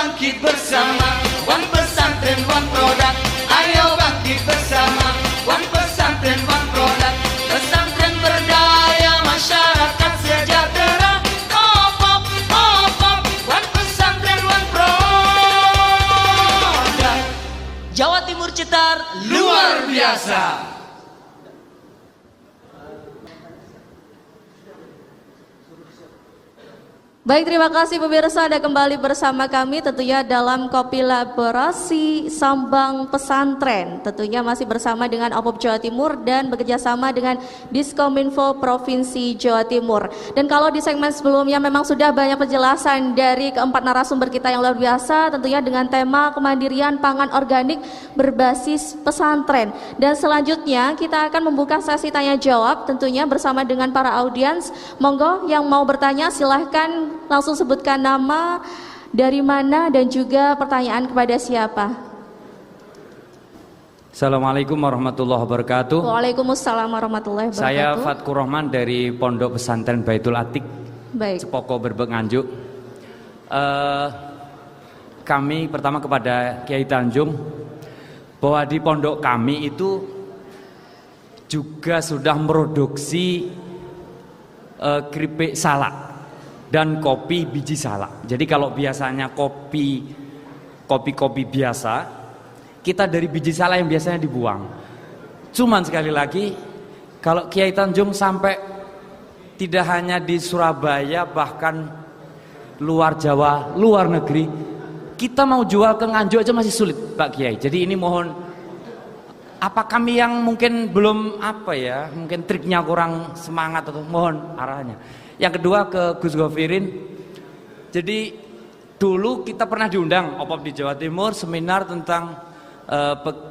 bangkit bersama, One Pesantren One Product. Ayo bangkit bersama, One Pesantren One Product. Pesantren berdaya, masyarakat sejahtera. Opop, opop, One Pesantren One Product. Jawa Timur Citar luar biasa. Baik, terima kasih pemirsa, Anda kembali bersama kami tentunya dalam Kopilabora Sambang Pesantren. Tentunya masih bersama dengan Opop Jawa Timur dan bekerjasama dengan Diskominfo Provinsi Jawa Timur. Dan kalau di segmen sebelumnya memang sudah banyak penjelasan dari keempat narasumber kita yang luar biasa, tentunya dengan tema kemandirian pangan organik berbasis pesantren. Dan selanjutnya kita akan membuka sesi tanya jawab tentunya bersama dengan para audiens. Monggo yang mau bertanya silahkan langsung sebutkan nama, dari mana, dan juga pertanyaan kepada siapa. Assalamualaikum warahmatullahi wabarakatuh. Waalaikumsalam warahmatullahi wabarakatuh. Saya Fatkur Rahman dari Pondok Pesantren Baitul Atik, Cepoko Berbek Nganjuk. Kami pertama kepada Kiai Tanjung, bahwa di pondok kami itu juga sudah memproduksi keripik salak dan kopi biji salak. Jadi kalau biasanya kopi biasa, kita dari biji salak yang biasanya dibuang. Cuman sekali lagi, kalau Kiai Tanjung sampai tidak hanya di Surabaya, bahkan luar Jawa, luar negeri, kita mau jual ke Nganjuk aja masih sulit, Pak Kiai. Jadi ini mohon, apa kami yang mungkin belum mungkin triknya kurang semangat, atau mohon arahnya. Yang kedua ke Gus Gofirin. Jadi dulu kita pernah diundang Opop di Jawa Timur seminar tentang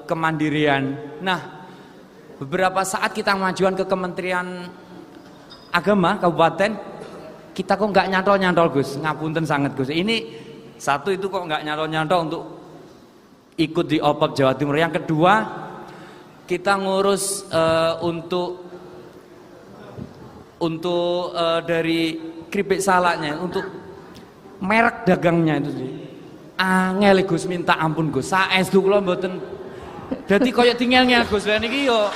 kemandirian. Nah, beberapa saat kita mengajukan ke Kementerian Agama Kabupaten, kita kok nggak nyantol Gus, ngapunten sangat Gus. Ini satu itu kok nggak nyantol untuk ikut di Opop Jawa Timur. Yang kedua, kita ngurus untuk dari keripik salaknya, untuk merek dagangnya itu sih. Angel Gus, minta ampun Gus. Saestu kula mboten. Dadi koyo tinggalnya Gus. Lah niki yo.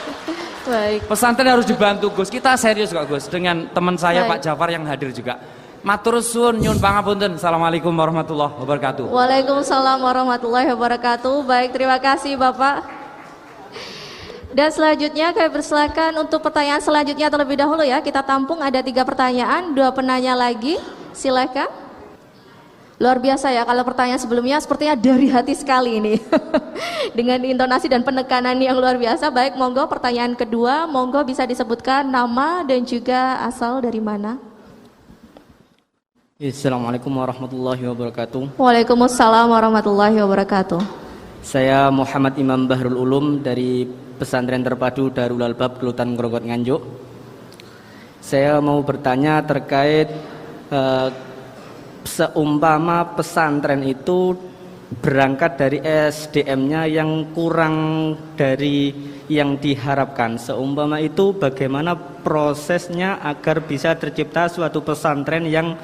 Baik. Pesantren harus dibantu Gus. Kita serius kok Gus dengan teman saya Pak Jafar yang hadir juga. Matur suwun nyuwun pangapunten. Assalamualaikum warahmatullahi wabarakatuh. Waalaikumsalam warahmatullahi wabarakatuh. Baik, terima kasih Bapak. Dan selanjutnya kami persilakan untuk pertanyaan selanjutnya terlebih dahulu ya. Kita tampung ada 3 pertanyaan, 2 penanya lagi. Silakan. Luar biasa ya, kalau pertanyaan sebelumnya sepertinya dari hati sekali ini. Dengan intonasi dan penekanan yang luar biasa. Baik, monggo pertanyaan kedua, monggo bisa disebutkan nama dan juga asal dari mana. Assalamualaikum warahmatullahi wabarakatuh. Waalaikumsalam warahmatullahi wabarakatuh. Saya Muhammad Imam Bahrul Ulum dari Pesantren Terpadu Darul Albab Kelutan Grogol Nganjuk. Saya mau bertanya terkait seumpama pesantren itu berangkat dari SDM-nya yang kurang dari yang diharapkan. Seumpama itu bagaimana prosesnya agar bisa tercipta suatu pesantren yang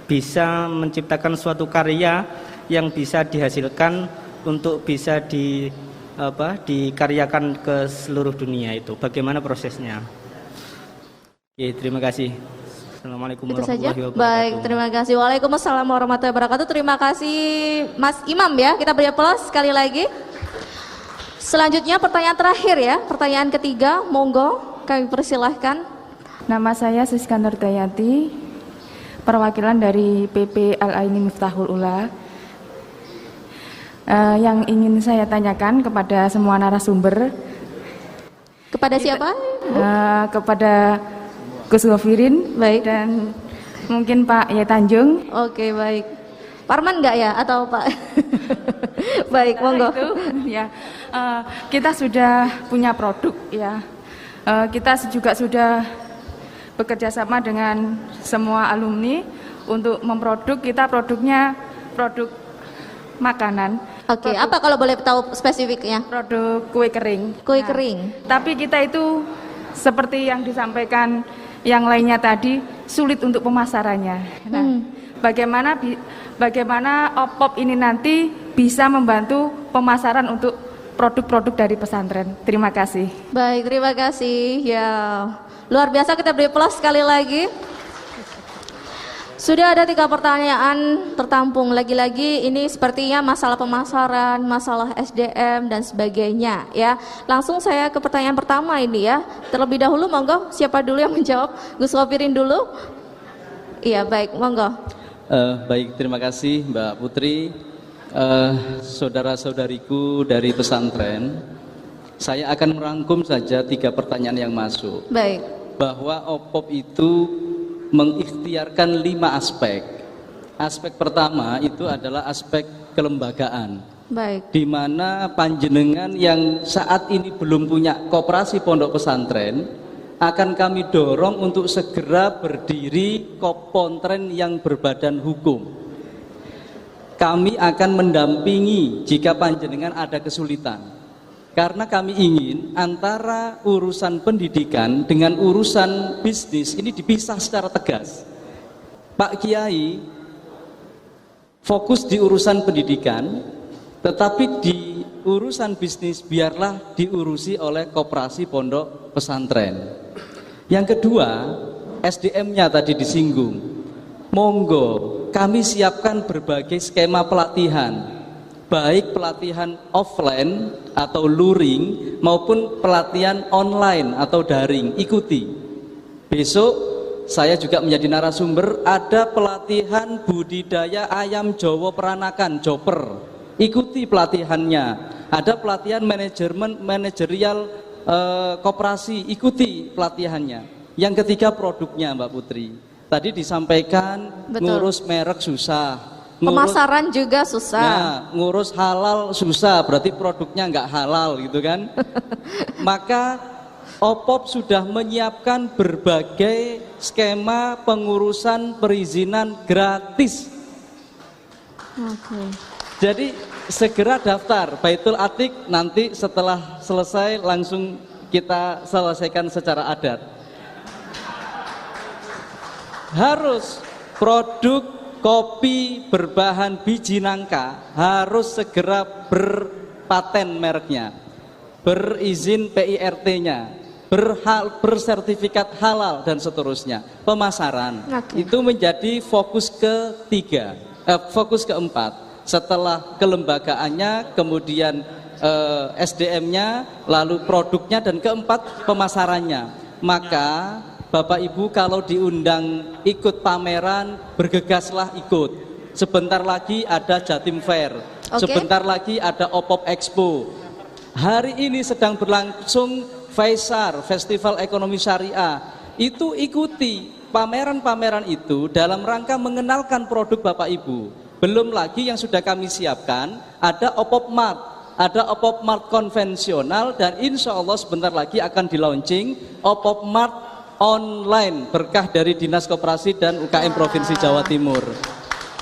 bisa menciptakan suatu karya yang bisa dihasilkan untuk bisa dikaryakan ke seluruh dunia itu. Bagaimana prosesnya? Oke, terima kasih. Assalamualaikum warahmatullahi wabarakatuh. Baik, terima kasih. Waalaikumsalam warahmatullahi wabarakatuh. Terima kasih Mas Imam ya. Kita beri aplaus sekali lagi. Selanjutnya pertanyaan terakhir ya. Pertanyaan ketiga, monggo kami persilahkan. Nama saya Siska Nurdayati, perwakilan dari PP Al-Aini Miftahul Ula. Yang ingin saya tanyakan kepada semua narasumber. Kepada siapa? Kepada Gus Gofirin, baik, dan mungkin Pak Yai Tanjung. Oke, baik. Parman enggak ya atau Pak? Baik, monggo. Ya, kita sudah punya produk ya. Kita juga sudah bekerja sama dengan semua alumni untuk memproduk. Kita produknya produk makanan. Oke, apa kalau boleh tahu spesifiknya? Produk kue kering. Kue kering. Tapi kita itu seperti yang disampaikan yang lainnya tadi, sulit untuk pemasarannya. Nah, bagaimana OPOP ini nanti bisa membantu pemasaran untuk produk-produk dari pesantren. Terima kasih. Baik, terima kasih. Ya, luar biasa, kita beri plus sekali lagi. Sudah ada 3 pertanyaan tertampung. Lagi-lagi ini sepertinya masalah pemasaran, masalah SDM dan sebagainya ya. Langsung saya ke pertanyaan pertama ini ya. Terlebih dahulu monggo, siapa dulu yang menjawab? Gus Wafirin dulu. Iya, baik, monggo. Baik, terima kasih Mbak Putri. Saudara-saudariku dari pesantren, saya akan merangkum saja 3 pertanyaan yang masuk. Baik. Bahwa OPOP itu mengikhtiarkan 5 aspek. Aspek pertama itu adalah aspek kelembagaan. Baik. Di mana panjenengan yang saat ini belum punya koperasi pondok pesantren, akan kami dorong untuk segera berdiri kopontren yang berbadan hukum. Kami akan mendampingi jika panjenengan ada kesulitan. Karena kami ingin antara urusan pendidikan dengan urusan bisnis ini dipisah secara tegas. Pak Kiai fokus di urusan pendidikan, tetapi di urusan bisnis biarlah diurusi oleh koperasi pondok pesantren. Yang kedua, SDM-nya tadi disinggung. Monggo, kami siapkan berbagai skema pelatihan, baik pelatihan offline atau luring maupun pelatihan online atau daring. Ikuti. Besok saya juga menjadi narasumber, ada pelatihan budidaya ayam Jawa peranakan, joper. Ikuti pelatihannya. Ada pelatihan manajerial koperasi, ikuti pelatihannya. Yang ketiga, produknya Mbak Putri. Tadi disampaikan, betul, ngurus merek susah, pemasaran juga susah. Nah, ngurus halal susah, berarti produknya nggak halal gitu kan. Maka OPOP sudah menyiapkan berbagai skema pengurusan perizinan gratis. Oke. Jadi segera daftar Baitul Atik, nanti setelah selesai langsung kita selesaikan secara adat. Harus produk kopi berbahan biji nangka harus segera berpaten mereknya, berizin PIRT-nya, bersertifikat halal dan seterusnya. Pemasaran itu menjadi fokus ketiga, fokus keempat. Setelah kelembagaannya, kemudian SDM-nya, lalu produknya, dan keempat pemasarannya. Maka Bapak Ibu kalau diundang ikut pameran, bergegaslah ikut. Sebentar lagi ada Jatim Fair, sebentar lagi ada OPOP Expo. Hari ini sedang berlangsung Faisar, Festival Ekonomi Syariah. Itu ikuti pameran-pameran itu dalam rangka mengenalkan produk Bapak Ibu. Belum lagi yang sudah kami siapkan, ada OPOP Mart, ada OPOP Mart konvensional, dan insya Allah sebentar lagi akan di launching OPOP Mart online berkah dari Dinas Koperasi dan UKM Provinsi Jawa Timur.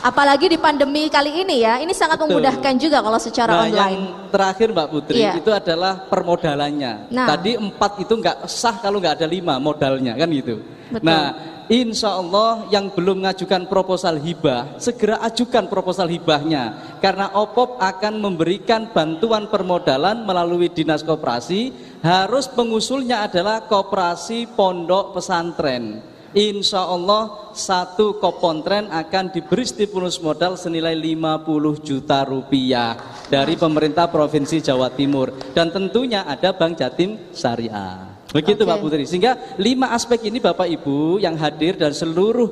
Apalagi di pandemi kali ini ya, ini sangat memudahkan juga kalau secara online. Yang terakhir Mbak Putri, itu adalah permodalannya. Tadi 4 itu nggak sah kalau nggak ada 5 modalnya kan gitu. Betul. Nah, insya Allah yang belum mengajukan proposal hibah, segera ajukan proposal hibahnya. Karena OPOP akan memberikan bantuan permodalan melalui Dinas Koperasi, harus pengusulnya adalah koperasi pondok pesantren. Insya Allah satu kopontren akan diberi stimulus modal senilai 50 juta rupiah dari pemerintah Provinsi Jawa Timur. Dan tentunya ada Bank Jatim Syariah. Begitu Mbak Putri, sehingga 5 aspek ini Bapak Ibu yang hadir dan seluruh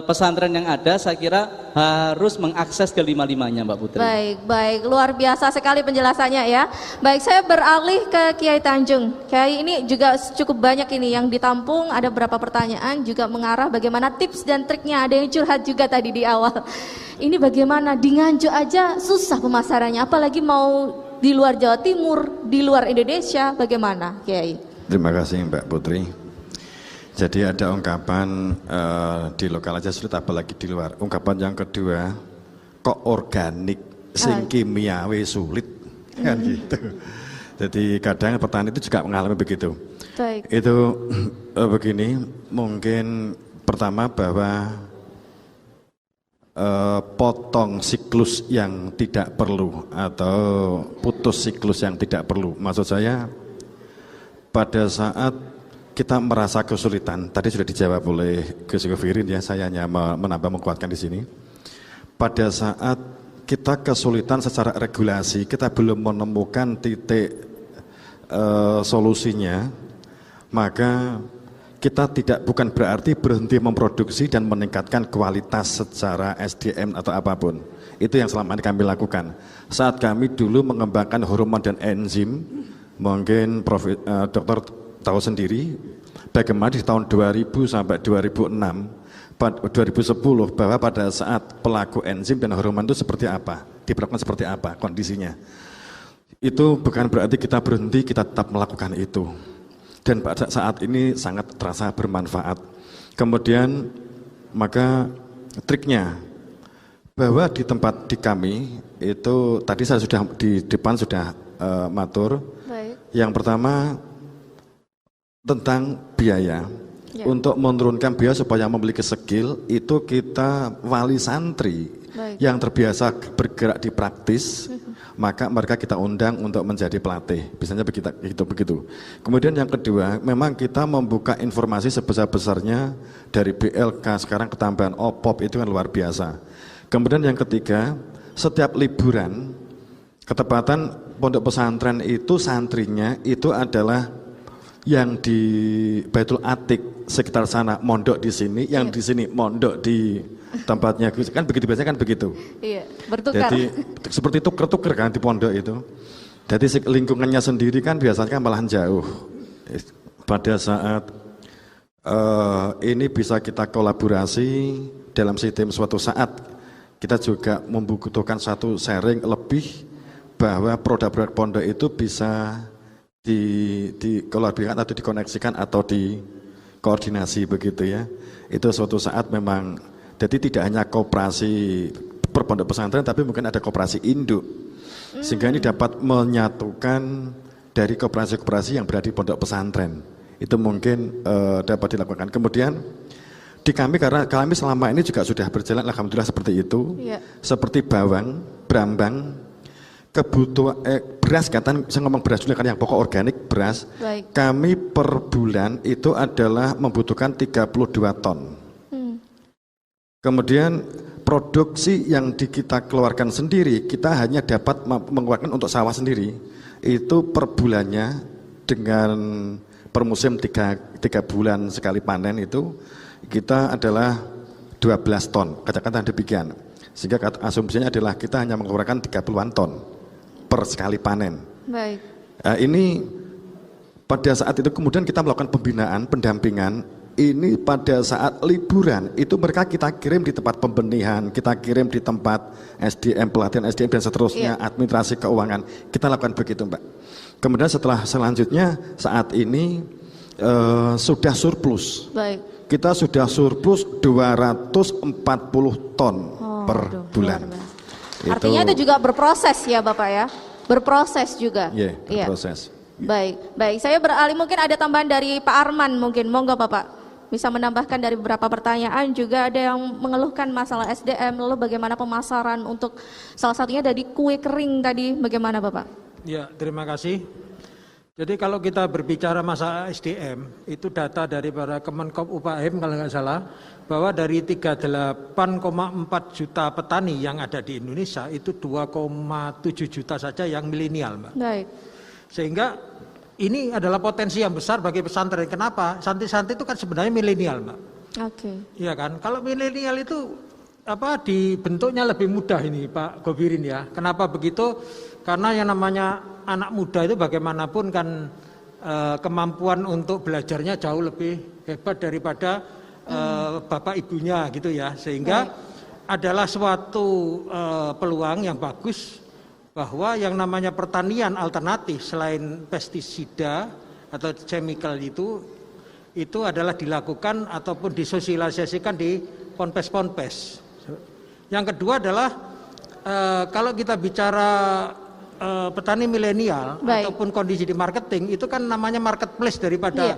pesantren yang ada, saya kira harus mengakses ke 5-5-nya Mbak Putri. Baik, luar biasa sekali penjelasannya ya. Baik, saya beralih ke Kiai Tanjung. Kiai, ini juga cukup banyak ini yang ditampung, ada beberapa pertanyaan juga mengarah bagaimana tips dan triknya, ada yang curhat juga tadi di awal. Ini bagaimana di Nganjuk aja susah pemasarannya, apalagi mau di luar Jawa Timur, di luar Indonesia, bagaimana Kiai? Terima kasih Mbak Putri. Jadi ada ungkapan di lokal aja sulit, apalagi di luar. Ungkapan yang kedua, kok organik sing kimiawi sulit, kan gitu. Jadi kadang petani itu juga mengalami begitu. Baik. Itu begini, mungkin pertama bahwa potong siklus yang tidak perlu atau putus siklus yang tidak perlu. Maksud saya pada saat kita merasa kesulitan, tadi sudah dijawab oleh Gus Govirin ya, saya hanya menambah menguatkan di sini. Pada saat kita kesulitan secara regulasi, kita belum menemukan titik solusinya, maka kita bukan berarti berhenti memproduksi dan meningkatkan kualitas secara SDM atau apapun. Itu yang selama ini kami lakukan. Saat kami dulu mengembangkan hormon dan enzim, mungkin dokter tahu sendiri bagaimana di tahun 2000 sampai 2006, 2010 bahwa pada saat pelaku enzim dan hormon itu seperti apa, diperlakukan seperti apa kondisinya. Itu bukan berarti kita berhenti, kita tetap melakukan itu. Dan pada saat ini sangat terasa bermanfaat. Kemudian maka triknya bahwa di tempat di kami itu tadi saya sudah di depan sudah matur. Baik. Yang pertama tentang biaya. Ya. Untuk menurunkan biaya supaya memiliki skill itu kita wali santri. Baik. Yang terbiasa bergerak di praktis, maka mereka kita undang untuk menjadi pelatih. Biasanya begitu. Kemudian yang kedua, memang kita membuka informasi sebesar-besarnya dari BLK sekarang ketambahan OPOP itu kan luar biasa. Kemudian yang ketiga, setiap liburan ketepatan pondok pesantren itu santrinya itu adalah yang di Baitul Atiq sekitar sana mondok di sini, yang di sini mondok di tempatnya kan begitu, biasanya kan begitu. Iya, bertukar. Jadi seperti tuker-tuker kan di pondok itu. Jadi lingkungannya sendiri kan biasanya malahan jauh. Pada saat ini bisa kita kolaborasi dalam sistem suatu saat kita juga membutuhkan satu sharing lebih bahwa produk-produk pondok itu bisa dikolaborasikan atau dikoneksikan atau dikoordinasi begitu ya. Itu suatu saat memang, jadi tidak hanya koperasi per pondok pesantren tapi mungkin ada koperasi induk. Sehingga ini dapat menyatukan dari koperasi-koperasi yang berada di pondok pesantren. Itu mungkin dapat dilakukan. Kemudian di kami, karena kami selama ini juga sudah berjalan alhamdulillah seperti itu. Iya. Seperti bawang, brambang, kebutuhan beras, saya ngomong beras dulu kan yang pokok organik beras. Baik. Kami per bulan itu adalah membutuhkan 32 ton. Kemudian produksi yang kita keluarkan sendiri, kita hanya dapat mengeluarkan untuk sawah sendiri itu per bulannya dengan per musim 3 bulan sekali panen itu kita adalah 12 ton, katakan demikian. Sehingga asumsinya adalah kita hanya mengeluarkan 30-an ton per sekali panen. Baik. Nah, ini pada saat itu kemudian kita melakukan pembinaan, pendampingan. Ini pada saat liburan itu mereka kita kirim di tempat pembenihan, kita kirim di tempat SDM, pelatihan SDM dan seterusnya, administrasi keuangan. Kita lakukan begitu, Mbak. Kemudian selanjutnya saat ini sudah surplus. Baik. Kita sudah surplus 240 ton per bulan. Artinya itu juga berproses ya Bapak ya? Berproses juga. Iya, berproses. Baik. Saya beralih, mungkin ada tambahan dari Pak Arman mungkin, monggo Bapak. Bisa menambahkan dari beberapa pertanyaan, juga ada yang mengeluhkan masalah SDM, lalu bagaimana pemasaran untuk salah satunya dari kue kering tadi, bagaimana Bapak? Ya, terima kasih. Jadi kalau kita berbicara masalah SDM, itu data dari para Kemenkop UPAM kalau nggak salah, bahwa dari 38,4 juta petani yang ada di Indonesia, itu 2,7 juta saja yang milenial, Mbak. Baik. Sehingga ini adalah potensi yang besar bagi pesantren. Kenapa? Santri-santri itu kan sebenarnya milenial, Mbak. Oke. Iya kan? Kalau milenial itu dibentuknya lebih mudah ini, Pak Govirin ya. Kenapa begitu? Karena yang namanya anak muda itu bagaimanapun kan kemampuan untuk belajarnya jauh lebih hebat daripada bapak ibunya gitu ya. Sehingga adalah suatu peluang yang bagus bahwa yang namanya pertanian alternatif selain pestisida atau chemical itu adalah dilakukan ataupun disosialisasikan di ponpes-ponpes. Yang kedua adalah kalau kita bicara petani milenial ataupun kondisi di marketing, itu kan namanya marketplace daripada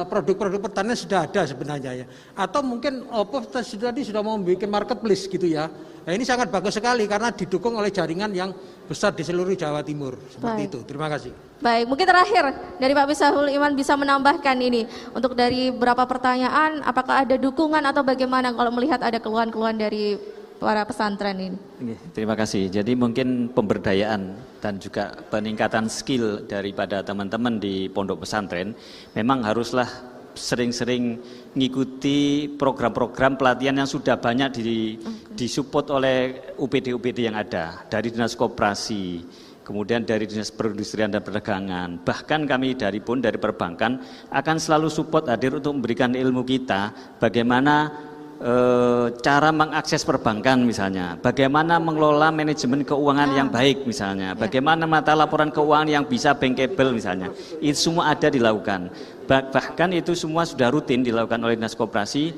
produk-produk pertanian sudah ada sebenarnya ya. Atau mungkin Oppo tadi sudah mau membuat marketplace gitu ya. Nah, ini sangat bagus sekali karena didukung oleh jaringan yang besar di seluruh Jawa Timur. Seperti itu. Terima kasih. Baik, mungkin terakhir dari Pak Misahul Iman bisa menambahkan ini untuk dari beberapa pertanyaan, apakah ada dukungan atau bagaimana kalau melihat ada keluhan-keluhan dari para pesantren ini? Terima kasih. Jadi mungkin pemberdayaan dan juga peningkatan skill daripada teman-teman di pondok pesantren memang haruslah sering-sering mengikuti program-program pelatihan yang sudah banyak disupport oleh UPD-UPD yang ada dari Dinas Koperasi, kemudian dari Dinas Perindustrian dan Perdagangan, bahkan kami dari perbankan akan selalu support hadir untuk memberikan ilmu kita bagaimana cara mengakses perbankan misalnya, bagaimana mengelola manajemen keuangan yang baik misalnya, bagaimana mata laporan keuangan yang bisa bankable misalnya, itu semua ada dilakukan. Bahkan itu semua sudah rutin dilakukan oleh Dinas Koperasi.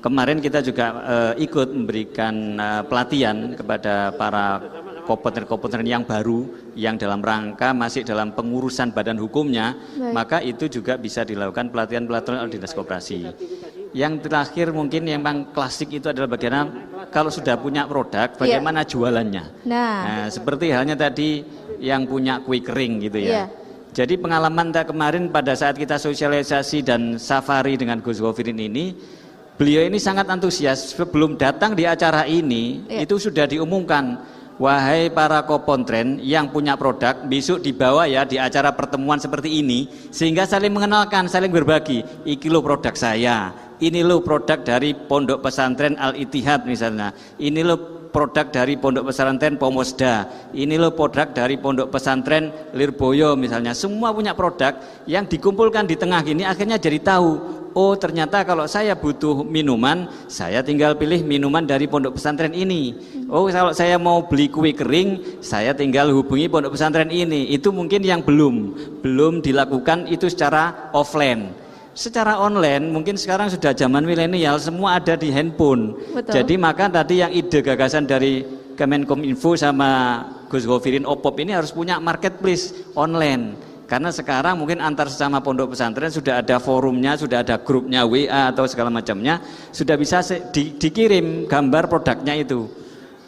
Kemarin kita juga ikut memberikan pelatihan kepada para komponen-komponen yang baru yang dalam rangka masih dalam pengurusan badan hukumnya, maka itu juga bisa dilakukan pelatihan-pelatihan oleh Dinas Koperasi. Yang terakhir mungkin yang memang klasik itu adalah bagaimana kalau sudah punya produk bagaimana jualannya. Nah, seperti halnya tadi yang punya kue kering gitu ya. Jadi pengalaman kemarin pada saat kita sosialisasi dan safari dengan Gus Govirin ini, beliau ini sangat antusias. Sebelum datang di acara ini itu sudah diumumkan, wahai para kopontren yang punya produk, besok dibawa ya di acara pertemuan seperti ini, sehingga saling mengenalkan, saling berbagi. Iki lo produk saya, ini lo produk dari Pondok Pesantren Al-Ittihad misalnya, ini lo produk dari Pondok Pesantren Pomosda, ini lo produk dari Pondok Pesantren Lirboyo misalnya. Semua punya produk yang dikumpulkan di tengah gini, akhirnya jadi tahu, oh ternyata kalau saya butuh minuman, saya tinggal pilih minuman dari pondok pesantren ini. Oh kalau saya mau beli kue kering, saya tinggal hubungi pondok pesantren ini. Itu mungkin yang belum dilakukan itu secara offline. Secara online mungkin sekarang sudah zaman milenial, semua ada di handphone. Jadi maka tadi yang ide gagasan dari Kemenkominfo sama Gus Govirin Opop ini harus punya marketplace online. Karena sekarang mungkin antar sesama pondok pesantren sudah ada forumnya, sudah ada grupnya WA atau segala macamnya, sudah bisa dikirim gambar produknya itu.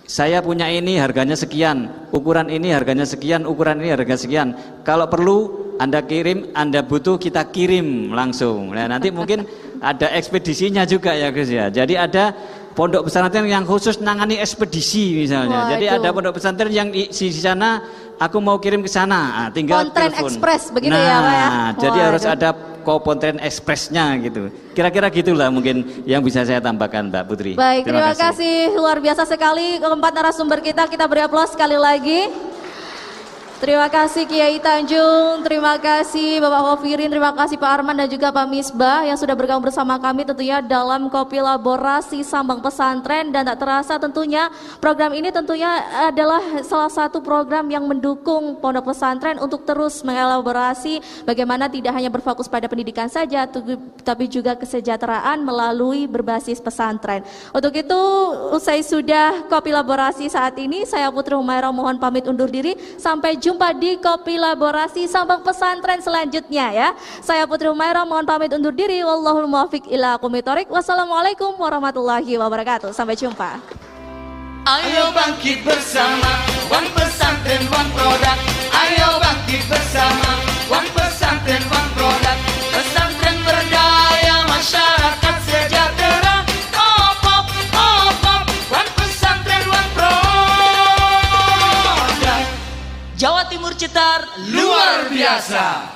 Saya punya ini harganya sekian, ukuran ini harganya sekian, ukuran ini harga sekian. Kalau perlu Anda kirim, Anda butuh kita kirim langsung. Nah, nanti mungkin ada ekspedisinya juga ya Gus ya. Jadi ada pondok pesantren yang khusus nangani ekspedisi misalnya. Jadi ada pondok pesantren yang di sana aku mau kirim ke sana, tinggal Kontren telepon. Express begitu ya Pak ya. Jadi harus ada Kontren Expressnya gitu. Kira-kira gitulah mungkin yang bisa saya tambahkan Mbak Putri. Baik, terima kasih luar biasa sekali keempat narasumber kita beri aplaus sekali lagi. Terima kasih Kiai Tanjung, terima kasih Bapak Govirin, terima kasih Pak Arman dan juga Pak Misbah yang sudah bergabung bersama kami tentunya dalam Kopilaborasi Sambang Pesantren. Dan tak terasa tentunya program ini tentunya adalah salah satu program yang mendukung pondok pesantren untuk terus mengelaborasi bagaimana tidak hanya berfokus pada pendidikan saja tapi juga kesejahteraan melalui berbasis pesantren. Untuk itu usai sudah Kopilaborasi saat ini, saya Putri Humairah mohon pamit undur diri. Sampai jumpa di Kopilaborasi Sambang Pesantren selanjutnya ya. Saya Putri Humairah mohon pamit undur diri. Wallahul muwaffiq ila aqwamit thoriq. Wassalamualaikum warahmatullahi wabarakatuh. Sampai jumpa. Ayo bangkit bersama, One Pesantren One Produk. Ayo bangkit bersama, One Pesantren One Produk. Pesantren berdaya, masyarakat sejahtera. Opop, opop, One Pesantren One Produk. Jawa Timur Citar luar biasa.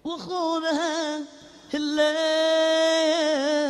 وخذها الليل